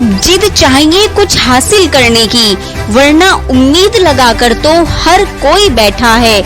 जिद चाहिए कुछ हासिल करने की, वरना उम्मीद लगाकर तो हर कोई बैठा है।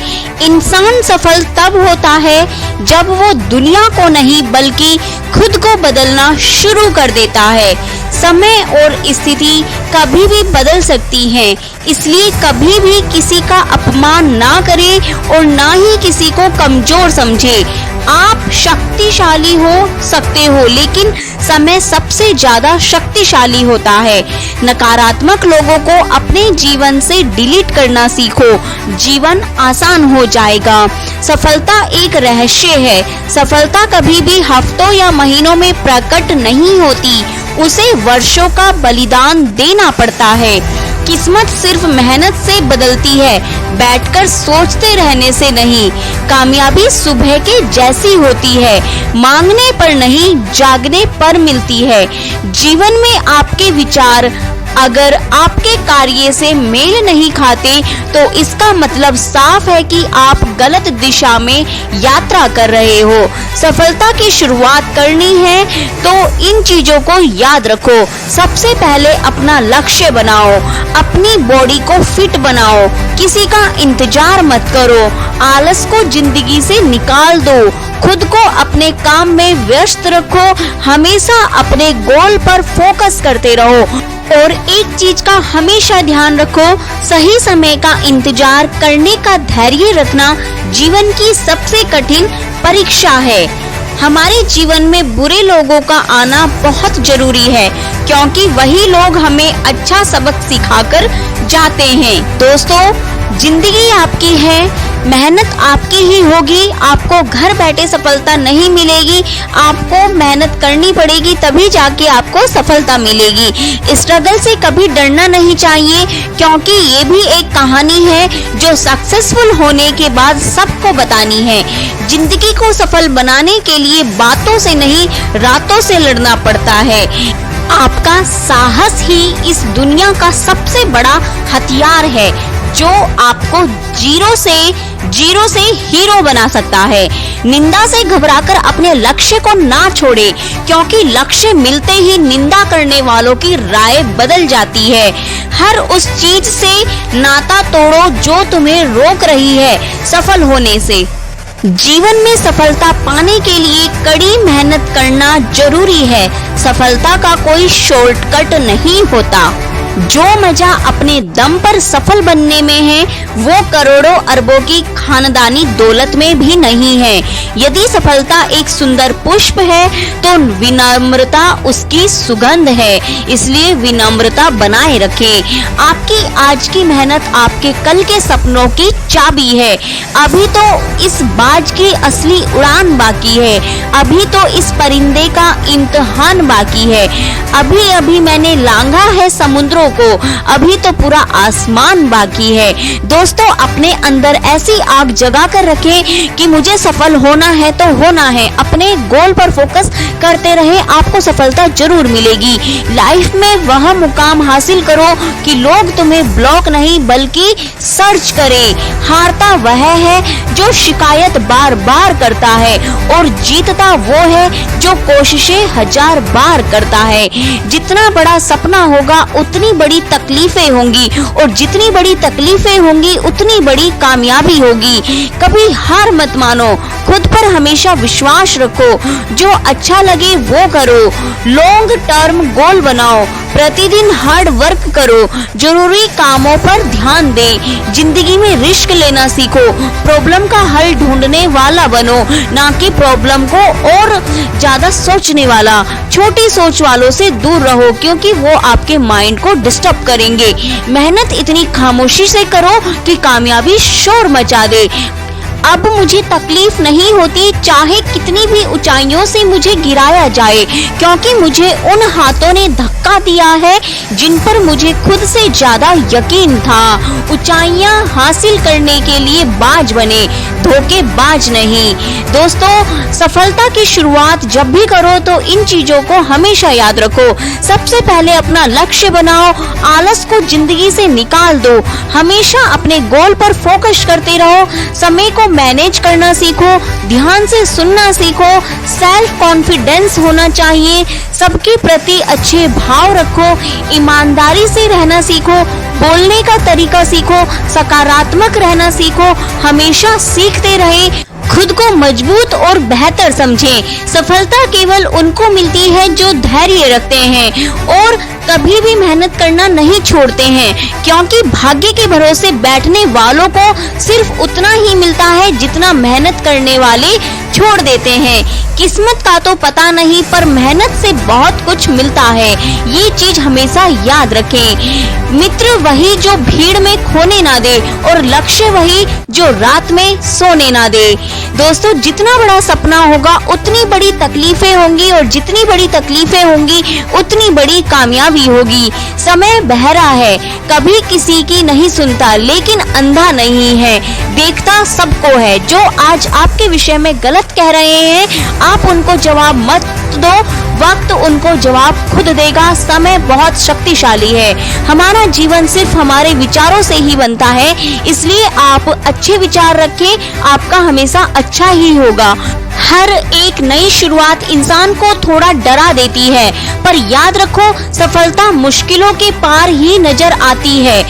इंसान सफल तब होता है जब वो दुनिया को नहीं बल्कि खुद को बदलना शुरू कर देता है। समय और स्थिति कभी भी बदल सकती है, इसलिए कभी भी किसी का अपमान ना करें और ना ही किसी को कमजोर समझे। आप शक्तिशाली हो सकते हो, लेकिन समय सबसे ज्यादा शक्तिशाली होता है। नकारात्मक लोगों को अपने जीवन से डिलीट करना सीखो, जीवन आसान हो जाएगा। सफलता एक रहस्य है। सफलता कभी भी हफ्तों या महीनों में प्रकट नहीं होती, उसे वर्षों का बलिदान देना पड़ता है। किस्मत सिर्फ मेहनत से बदलती है, बैठकर सोचते रहने से नहीं। कामयाबी सुबह के जैसी होती है, मांगने पर नहीं जागने पर मिलती है। जीवन में आपके विचार अगर आपके कार्य से मेल नहीं खाते तो इसका मतलब साफ है कि आप गलत दिशा में यात्रा कर रहे हो। सफलता की शुरुआत करनी है तो इन चीजों को याद रखो। सबसे पहले अपना लक्ष्य बनाओ, अपनी बॉडी को फिट बनाओ, किसी का इंतजार मत करो, आलस को जिंदगी से निकाल दो, खुद को अपने काम में व्यस्त रखो, हमेशा अपने गोल पर फोकस करते रहो। और एक चीज का हमेशा ध्यान रखो, सही समय का इंतजार करने का धैर्य रखना जीवन की सबसे कठिन परीक्षा है। हमारे जीवन में बुरे लोगों का आना बहुत जरूरी है, क्योंकि वही लोग हमें अच्छा सबक सिखाकर जाते हैं। दोस्तों, जिंदगी आपकी है, मेहनत आपकी ही होगी। आपको घर बैठे सफलता नहीं मिलेगी, आपको मेहनत करनी पड़ेगी, तभी जाके आपको सफलता मिलेगी। स्ट्रगल से कभी डरना नहीं चाहिए, क्योंकि ये भी एक कहानी है जो सक्सेसफुल होने के बाद सबको बतानी है। जिंदगी को सफल बनाने के लिए बातों से नहीं, रातों से लड़ना पड़ता है। आपका साहस ही इस दुनिया का सबसे बड़ा हथियार है, जो आपको जीरो से हीरो बना सकता है। निंदा से घबराकर अपने लक्ष्य को ना छोड़े, क्योंकि लक्ष्य मिलते ही निंदा करने वालों की राय बदल जाती है। हर उस चीज से नाता तोड़ो जो तुम्हें रोक रही है सफल होने से। जीवन में सफलता पाने के लिए कड़ी मेहनत करना जरूरी है। सफलता का कोई शॉर्टकट नहीं होता। जो मजा अपने दम पर सफल बनने में है, वो करोड़ों अरबों की खानदानी दौलत में भी नहीं है। यदि सफलता एक सुंदर पुष्प है तो विनम्रता उसकी सुगंध है, इसलिए विनम्रता बनाए रखें। आपकी आज की मेहनत आपके कल के सपनों की चाबी है। अभी तो इस बाज की असली उड़ान बाकी है, अभी तो इस परिंदे का इम्तिहान बाकी है। अभी अभी मैंने लांघा है समुद्रों को, अभी तो पूरा आसमान बाकी है। दोस्तों, अपने अंदर ऐसी आग जगा कर रखें कि मुझे सफल होना है तो होना है। अपने गोल पर फोकस करते रहे, आपको सफलता जरूर मिलेगी। लाइफ में वह मुकाम हासिल करो कि लोग तुम्हें ब्लॉक नहीं बल्कि सर्च करें। हारता वह है जो शिकायत बार बार करता है, और जीतता वो है जो कोशिशें 1000 बार करता है। जितना बड़ा सपना होगा उतनी बड़ी तकलीफें होंगी, और जितनी बड़ी तकलीफें होंगी उतनी बड़ी कामयाबी होगी। कभी हार मत मानो, खुद पर हमेशा विश्वास रखो, जो अच्छा लगे वो करो। लॉन्ग टर्म गोल बनाओ, प्रतिदिन हार्ड वर्क करो, जरूरी कामों पर ध्यान दे। जिंदगी में रिस्क लेना सीखो, प्रॉब्लम का हल ढूंढने वाला बनो, ना कि प्रॉब्लम को और ज्यादा सोचने वाला। छोटी सोच वालों से दूर रहो, क्योंकि वो आपके माइंड को डिस्टर्ब करेंगे। मेहनत इतनी खामोशी से करो कि कामयाबी शोर मचा दे। अब मुझे तकलीफ नहीं होती, चाहे कितनी भी ऊंचाइयों से मुझे गिराया जाए, क्योंकि मुझे उन हाथों ने धक्का दिया है जिन पर मुझे खुद से ज्यादा यकीन था। ऊंचाइयां हासिल करने के लिए बाज बने, धोखेबाज नहीं। दोस्तों, सफलता की शुरुआत जब भी करो तो इन चीजों को हमेशा याद रखो। सबसे पहले अपना लक्ष्य बनाओ, आलस को जिंदगी से निकाल दो, हमेशा अपने गोल पर फोकस करते रहो, समय को मैनेज करना सीखो, ध्यान से सुनना सीखो, सेल्फ कॉन्फिडेंस होना चाहिए, सबके प्रति अच्छे भाव रखो, ईमानदारी से रहना सीखो, बोलने का तरीका सीखो, सकारात्मक रहना सीखो, हमेशा सीखते रहे, खुद को मजबूत और बेहतर समझें। सफलता केवल उनको मिलती है जो धैर्य रखते हैं और कभी भी मेहनत करना नहीं छोड़ते हैं, क्योंकि भाग्य के भरोसे बैठने वालों को सिर्फ उतना ही मिलता है जितना मेहनत करने वाले छोड़ देते हैं। किस्मत का तो पता नहीं, पर मेहनत से बहुत कुछ मिलता है, ये चीज हमेशा याद रखें। मित्र वही जो भीड़ में खोने ना दे और लक्ष्य वही जो रात में सोने ना दे। दोस्तों, जितना बड़ा सपना होगा उतनी बड़ी तकलीफें होंगी और जितनी बड़ी तकलीफें होंगी उतनी बड़ी कामयाबी होगी। समय बहरा है, कभी किसी की नहीं सुनता, लेकिन अंधा नहीं है, देखता सबको है। जो आज आपके विषय में गलत कह रहे हैं, आप उनको जवाब मत दो, वक्त उनको जवाब खुद देगा। समय बहुत शक्तिशाली है, हमारा जीवन सिर्फ हमारे विचारों से ही बनता है, इसलिए आप अच्छे विचार रखें, आपका हमेशा अच्छा ही होगा। हर एक नई शुरुआत इंसान को थोड़ा डरा देती है, पर याद रखो सफलता मुश्किलों के पार ही नजर आती है।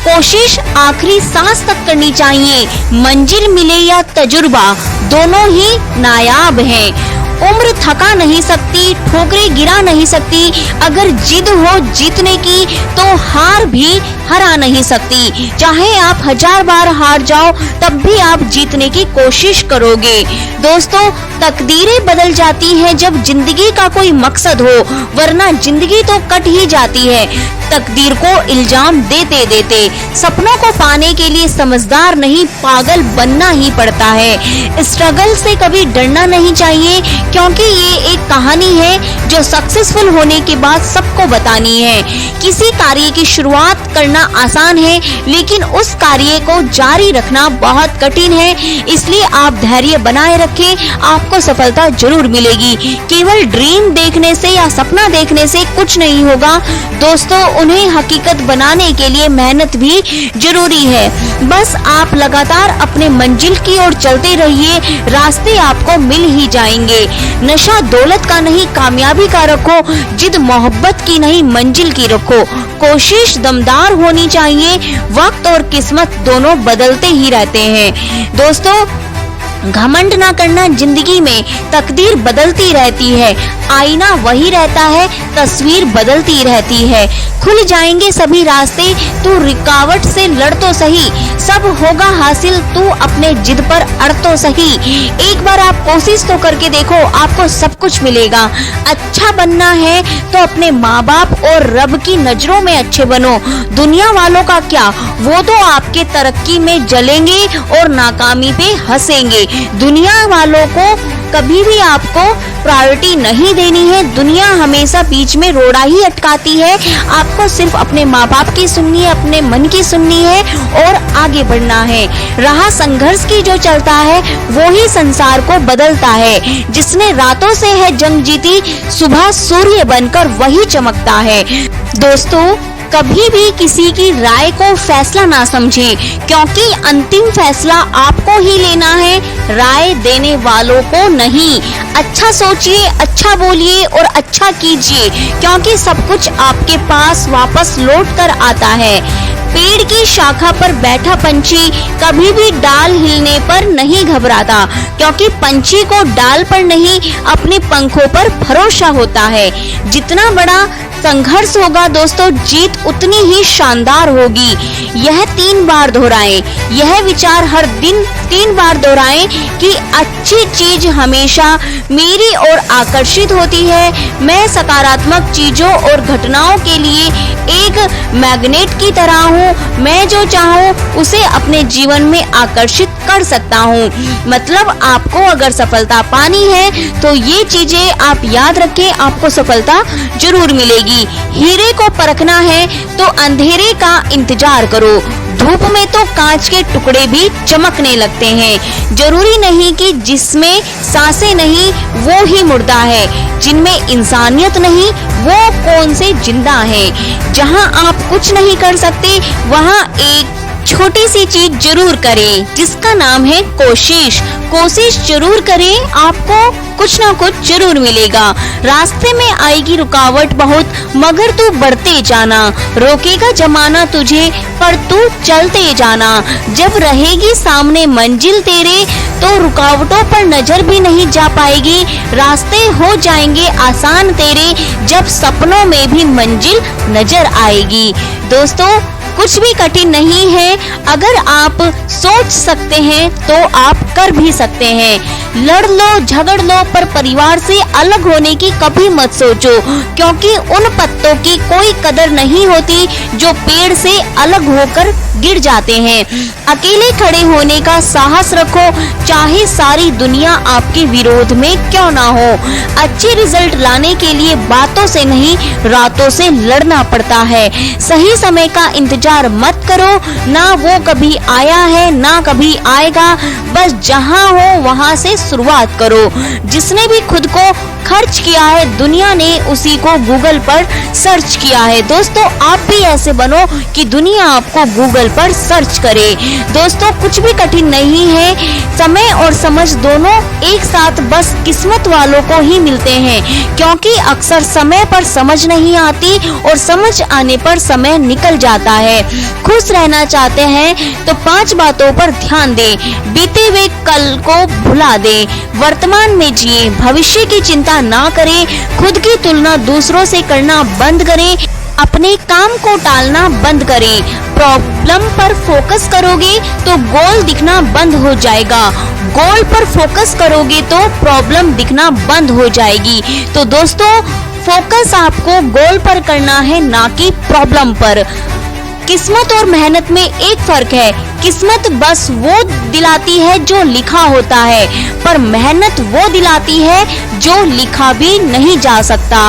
कोशिश आखिरी सांस तक करनी चाहिए, मंजिल मिले या तजुर्बा, दोनों ही नायाब हैं। उम्र थका नहीं सकती, ठोकरें गिरा नहीं सकती, अगर जिद हो जीतने की तो हार भी हरा नहीं सकती। चाहे आप 1000 बार हार जाओ तब भी आप जीतने की कोशिश करोगे। दोस्तों, तकदीरें बदल जाती हैं जब जिंदगी का कोई मकसद हो, वरना जिंदगी तो कट ही जाती है तकदीर को इल्जाम देते देते। सपनों को पाने के लिए समझदार नहीं, पागल बनना ही पड़ता है। स्ट्रगल से कभी डरना नहीं चाहिए, क्योंकि ये एक कहानी है जो सक्सेसफुल होने के बाद सबको बतानी है। किसी कार्य की शुरुआत करना आसान है, लेकिन उस कार्य को जारी रखना बहुत कठिन है, इसलिए आप धैर्य बनाए रखें, आपको सफलता जरूर मिलेगी। केवल ड्रीम देखने से या सपना देखने से कुछ नहीं होगा दोस्तों, उन्हें हकीकत बनाने के लिए मेहनत भी जरूरी है। बस आप लगातार अपने मंजिल की ओर चलते रहिए, रास्ते आपको मिल ही जाएंगे। नशा दौलत का नहीं, कामयाबी का रखो, जिद मोहब्बत की नहीं, मंजिल की रखो। कोशिश दमदार होनी चाहिए, वक्त और किस्मत दोनों बदलते ही रहते हैं। दोस्तों, घमंड ना करना, जिंदगी में तकदीर बदलती रहती है, आईना वही रहता है, तस्वीर बदलती रहती है। खुल जाएंगे सभी रास्ते, तू रुकावट से लड़ तो सही, सब होगा हासिल, तू अपने जिद पर अड़ तो सही। एक बार आप कोशिश तो करके देखो, आपको सब कुछ मिलेगा। अच्छा बनना है तो अपने माँ बाप और रब की नजरों में अच्छे बनो। दुनिया वालों का क्या, वो तो आपके तरक्की में जलेंगे और नाकामी पे हंसेंगे। दुनिया वालों को कभी भी आपको प्रायोरिटी नहीं देनी है, दुनिया हमेशा बीच में रोड़ा ही अटकाती है। आपको सिर्फ अपने माँ बाप की सुननी है, अपने मन की सुननी है और आगे बढ़ना है। राह संघर्ष की जो चलता है वो ही संसार को बदलता है। जिसने रातों से है जंग जीती, सुबह सूर्य बनकर वही चमकता है। दोस्तों, कभी भी किसी की राय को फैसला ना समझें, क्योंकि अंतिम फैसला आपको ही लेना है, राय देने वालों को नहीं। अच्छा सोचिए, अच्छा बोलिए और अच्छा कीजिए, क्योंकि सब कुछ आपके पास वापस लौट कर आता है। पेड़ की शाखा पर बैठा पंछी कभी भी डाल हिलने पर नहीं घबराता, क्योंकि पंछी को डाल पर नहीं अपने पंखों पर भरोसा होता है। जितना बड़ा संघर्ष होगा दोस्तों, जीत उतनी ही शानदार होगी। यह 3 बार दोहराएं, यह विचार हर दिन 3 बार दोहराएं कि अच्छी चीज हमेशा मेरी ओर आकर्षित होती है। मैं सकारात्मक चीजों और घटनाओं के लिए एक मैग्नेट की तरह हूँ। मैं जो चाहूँ उसे अपने जीवन में आकर्षित कर सकता हूँ। मतलब आपको अगर सफलता पानी है तो ये चीजें आप याद रखें, आपको सफलता जरूर मिलेगी। हीरे को परखना है तो अंधेरे का इंतजार करो। धूप में तो कांच के टुकड़े भी चमकने लगते हैं। जरूरी नहीं कि जिसमें सांसें नहीं वो ही मुर्दा है, जिनमें इंसानियत नहीं वो कौन से जिंदा है। जहां आप कुछ नहीं कर सकते वहां एक छोटी सी चीज जरूर करें जिसका नाम है कोशिश। कोशिश जरूर करें, आपको कुछ ना कुछ जरूर मिलेगा। रास्ते में आएगी रुकावट बहुत, मगर तू बढ़ते जाना। रोकेगा जमाना तुझे, पर तू चलते जाना। जब रहेगी सामने मंजिल तेरे, तो रुकावटों पर नजर भी नहीं जा पाएगी। रास्ते हो जाएंगे आसान तेरे, जब सपनों में भी मंजिल नजर आएगी। दोस्तों, कुछ भी कठिन नहीं है। अगर आप सोच सकते हैं तो आप कर भी सकते हैं। लड़ लो, झगड़ लो, पर परिवार से अलग होने की कभी मत सोचो, क्योंकि उन पत्तों की कोई कदर नहीं होती जो पेड़ से अलग होकर गिर जाते हैं। अकेले खड़े होने का साहस रखो, चाहे सारी दुनिया आपके विरोध में क्यों ना हो। अच्छे रिजल्ट लाने के लिए बातों से नहीं, रातों से लड़ना पड़ता है। सही समय का इंतजार मत करो, ना वो कभी आया है ना कभी आएगा। बस जहां हो वहां से शुरुआत करो। जिसने भी खुद को खर्च किया है, दुनिया ने उसी को गूगल पर सर्च किया है। दोस्तों, आप भी ऐसे बनो कि दुनिया आपको गूगल पर सर्च करे। दोस्तों, कुछ भी कठिन नहीं है। समय और समझ दोनों एक साथ बस किस्मत वालों को ही मिलते हैं, क्योंकि अक्सर समय पर समझ नहीं आती और समझ आने पर समय निकल जाता है। खुश रहना चाहते हैं तो 5 बातों पर ध्यान दें। बीते हुए कल को भुला दें, वर्तमान में जिए, भविष्य की चिंता ना करें, खुद की तुलना दूसरों से करना बंद करें, अपने काम को टालना बंद करें। प्रॉब्लम पर फोकस करोगे तो गोल दिखना बंद हो जाएगा, गोल पर फोकस करोगे तो प्रॉब्लम दिखना बंद हो जाएगी। तो दोस्तों, फोकस आपको गोल पर करना है, ना कि प्रॉब्लम पर। किस्मत और मेहनत में एक फर्क है। किस्मत बस वो दिलाती है जो लिखा होता है, पर मेहनत वो दिलाती है जो लिखा भी नहीं जा सकता।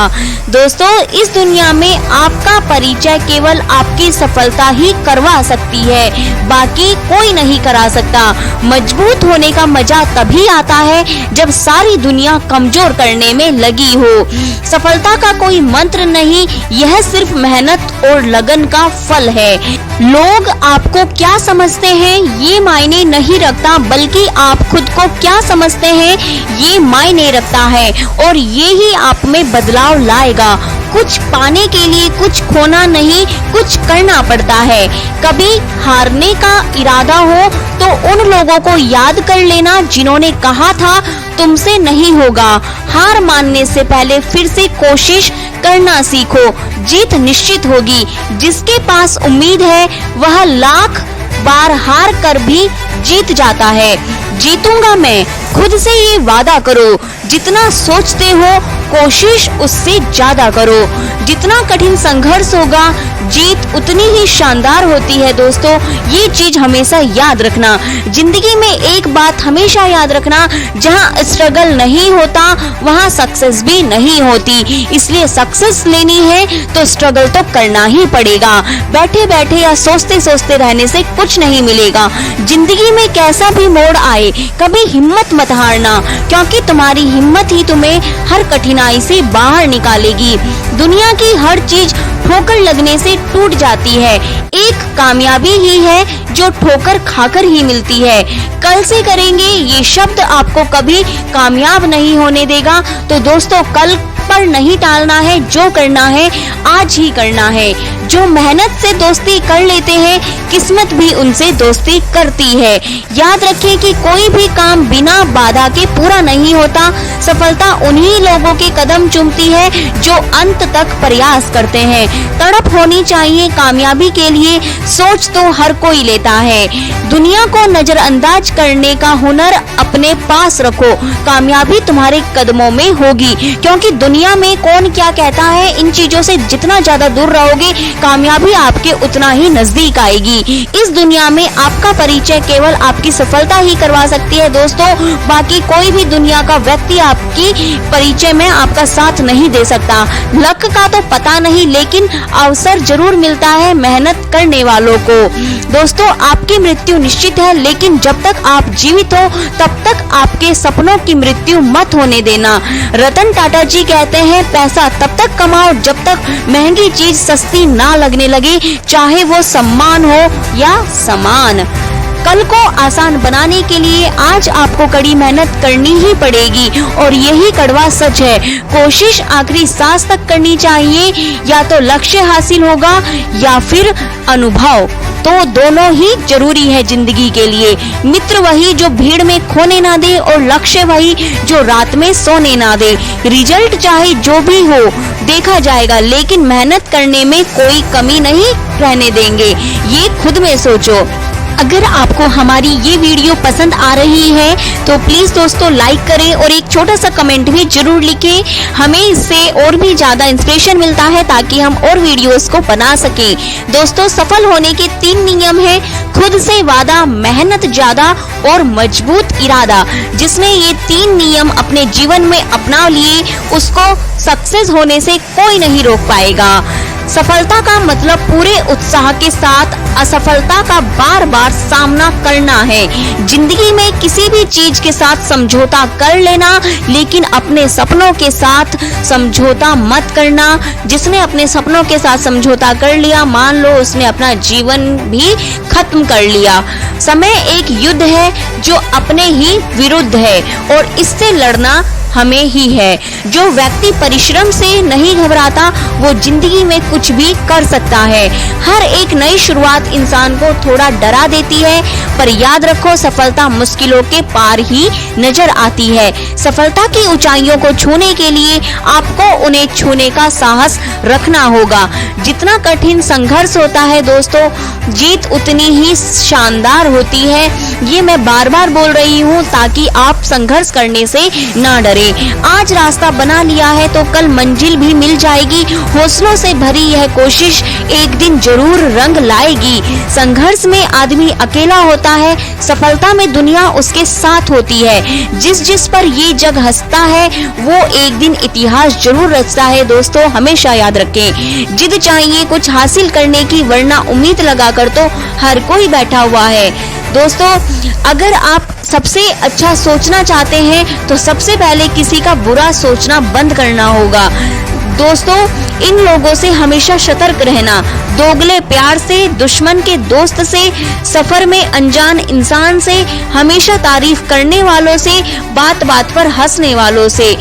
दोस्तों, इस दुनिया में आपका परिचय केवल आपकी सफलता ही करवा सकती है, बाकी कोई नहीं करा सकता। मजबूत होने का मजा तभी आता है जब सारी दुनिया कमजोर करने में लगी हो। सफलता का कोई मंत्र नहीं, यह सिर्फ मेहनत और लगन का फल है। लोग आपको क्या समझते हैं ये मायने नहीं रखता, बल्कि आप खुद को क्या समझते हैं ये मायने रखता है, और ये ही आप में बदलाव लाएगा। कुछ पाने के लिए कुछ खोना नहीं, कुछ करना पड़ता है। कभी हारने का इरादा हो तो उन लोगों को याद कर लेना जिन्होंने कहा था तुमसे नहीं होगा। हार मानने से पहले फिर से कोशिश करना सीखो, जीत निश्चित होगी। जिसके पास उम्मीद है वह लाख बार हार कर भी जीत जाता है। जीतूंगा मैं, खुद से ये वादा करो। जितना सोचते हो कोशिश उससे ज्यादा करो। जितना कठिन संघर्ष होगा जीत उतनी ही शानदार होती है। दोस्तों, ये चीज हमेशा याद रखना। जिंदगी में एक बात हमेशा याद रखना, जहाँ स्ट्रगल नहीं होता वहाँ सक्सेस भी नहीं होती। इसलिए सक्सेस लेनी है तो स्ट्रगल तो करना ही पड़ेगा। बैठे बैठे या सोचते सोचते रहने से कुछ नहीं मिलेगा। जिंदगी में कैसा भी मोड़ आए, कभी हिम्मत मत हारना, क्योंकि तुम्हारी हिम्मत ही तुम्हें हर कठिनाई से बाहर निकालेगी। दुनिया की हर चीज ठोकर लगने से टूट जाती है, एक कामयाबी ही है जो ठोकर खाकर ही मिलती है। कल से करेंगे ये शब्द आपको कभी कामयाब नहीं होने देगा। तो दोस्तों, कल पर नहीं टालना है, जो करना है आज ही करना है। जो मेहनत से दोस्ती कर लेते हैं, किस्मत भी उनसे दोस्ती करती है। याद रखें कि कोई भी काम बिना बाधा के पूरा नहीं होता। सफलता उन्हीं लोगों के कदम चूमती है जो अंत तक प्रयास करते हैं। तड़प होनी चाहिए कामयाबी के लिए, सोच तो हर कोई लेता है। दुनिया को नजरअंदाज करने का हुनर अपने पास रखो, कामयाबी तुम्हारे कदमों में होगी। क्योंकि दुनिया में कौन क्या कहता है, इन चीजों से जितना ज्यादा दूर रहोगे, कामयाबी आपके उतना ही नजदीक आएगी। इस दुनिया में आपका परिचय केवल आपकी सफलता ही करवा सकती है। दोस्तों, बाकी कोई भी दुनिया का व्यक्ति आपकी परिचय में आपका साथ नहीं दे सकता। लक का तो पता नहीं, लेकिन अवसर जरूर मिलता है मेहनत करने वालों को। दोस्तों, आपकी मृत्यु निश्चित है, लेकिन जब तक आप जीवित हो तब तक आपके सपनों की मृत्यु मत होने देना। रतन टाटा जी कहते हैं पैसा तब तक कमाओ जब तक महंगी चीज सस्ती ना लगने लगे, चाहे वो सम्मान हो या सामान। कल को आसान बनाने के लिए आज आपको कड़ी मेहनत करनी ही पड़ेगी और यही कड़वा सच है। कोशिश आखिरी सांस तक करनी चाहिए, या तो लक्ष्य हासिल होगा या फिर अनुभव, तो दोनों ही जरूरी है जिंदगी के लिए। मित्र वही जो भीड़ में खोने ना दे और लक्ष्य वही जो रात में सोने ना दे। रिजल्ट चाहे जो भी हो देखा जाएगा, लेकिन मेहनत करने में कोई कमी नहीं रहने देंगे, ये खुद में सोचो। अगर आपको हमारी ये वीडियो पसंद आ रही है तो प्लीज दोस्तों लाइक करें और एक छोटा सा कमेंट भी जरूर लिखें। हमें इससे और भी ज्यादा इंस्पिरेशन मिलता है ताकि हम और वीडियोस को बना सकें। दोस्तों, सफल होने के 3 नियम हैं। खुद से वादा, मेहनत ज्यादा और मजबूत इरादा। जिसने ये 3 नियम अपने जीवन में अपना लिए उसको सक्सेस होने से कोई नहीं रोक पाएगा। सफलता का मतलब पूरे उत्साह के साथ असफलता का बार बार सामना करना है। जिंदगी में किसी भी चीज के साथ समझौता कर लेना, लेकिन अपने सपनों के साथ समझौता मत करना। जिसने अपने सपनों के साथ समझौता कर लिया, मान लो उसने अपना जीवन भी खत्म कर लिया। समय एक युद्ध है जो अपने ही विरुद्ध है और इससे लड़ना हमें ही है। जो व्यक्ति परिश्रम से नहीं घबराता वो जिंदगी में कुछ भी कर सकता है। हर एक नई शुरुआत इंसान को थोड़ा डरा देती है, पर याद रखो सफलता मुश्किलों के पार ही नजर आती है। सफलता की ऊंचाइयों को छूने के लिए आपको उन्हें छूने का साहस रखना होगा। जितना कठिन संघर्ष होता है दोस्तों, जीत उतनी ही शानदार होती है। ये मैं बार बार बोल रही हूँ ताकि आप संघर्ष करने से ना डरे। आज रास्ता बना लिया है तो कल मंजिल भी मिल जाएगी। हौसलों से भरी यह कोशिश एक दिन जरूर रंग लाएगी। संघर्ष में आदमी अकेला होता है, सफलता में दुनिया उसके साथ होती है। जिस पर ये जग हंसता है वो एक दिन इतिहास जरूर रचता है। दोस्तों, हमेशा याद रखें, जिद चाहिए कुछ हासिल करने की, वरना उम्मीद लगाकर तो हर कोई बैठा हुआ है। दोस्तों, अगर आप सबसे अच्छा सोचना चाहते हैं तो सबसे पहले किसी का बुरा सोचना बंद करना होगा। दोस्तों, इन लोगों से हमेशा सतर्क रहना, दोगले प्यार से, दुश्मन के दोस्त से, सफर में अनजान इंसान से, हमेशा तारीफ करने वालों से, बात बात पर हंसने वालों से।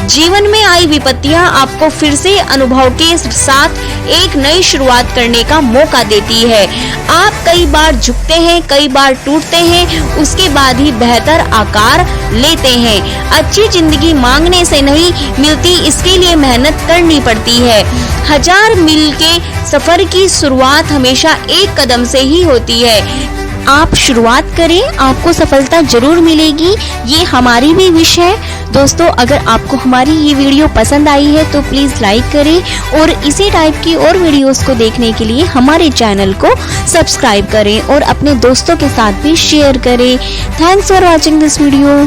जीवन में आई विपत्तियां आपको फिर से अनुभव के साथ एक नई शुरुआत करने का मौका देती है। आप कई बार झुकते हैं, कई बार टूटते हैं, उसके बाद ही बेहतर आकार लेते हैं। अच्छी जिंदगी मांगने से नहीं मिलती, इसके लिए मेहनत करनी पड़ती है। 1000 मील के सफर की शुरुआत हमेशा एक कदम से ही होती है। आप शुरुआत करें, आपको सफलता जरूर मिलेगी, ये हमारी भी विश है। दोस्तों, अगर आपको हमारी ये वीडियो पसंद आई है तो प्लीज लाइक करें और इसी टाइप की और वीडियोस को देखने के लिए हमारे चैनल को सब्सक्राइब करें और अपने दोस्तों के साथ भी शेयर करें। Thanks for watching this video.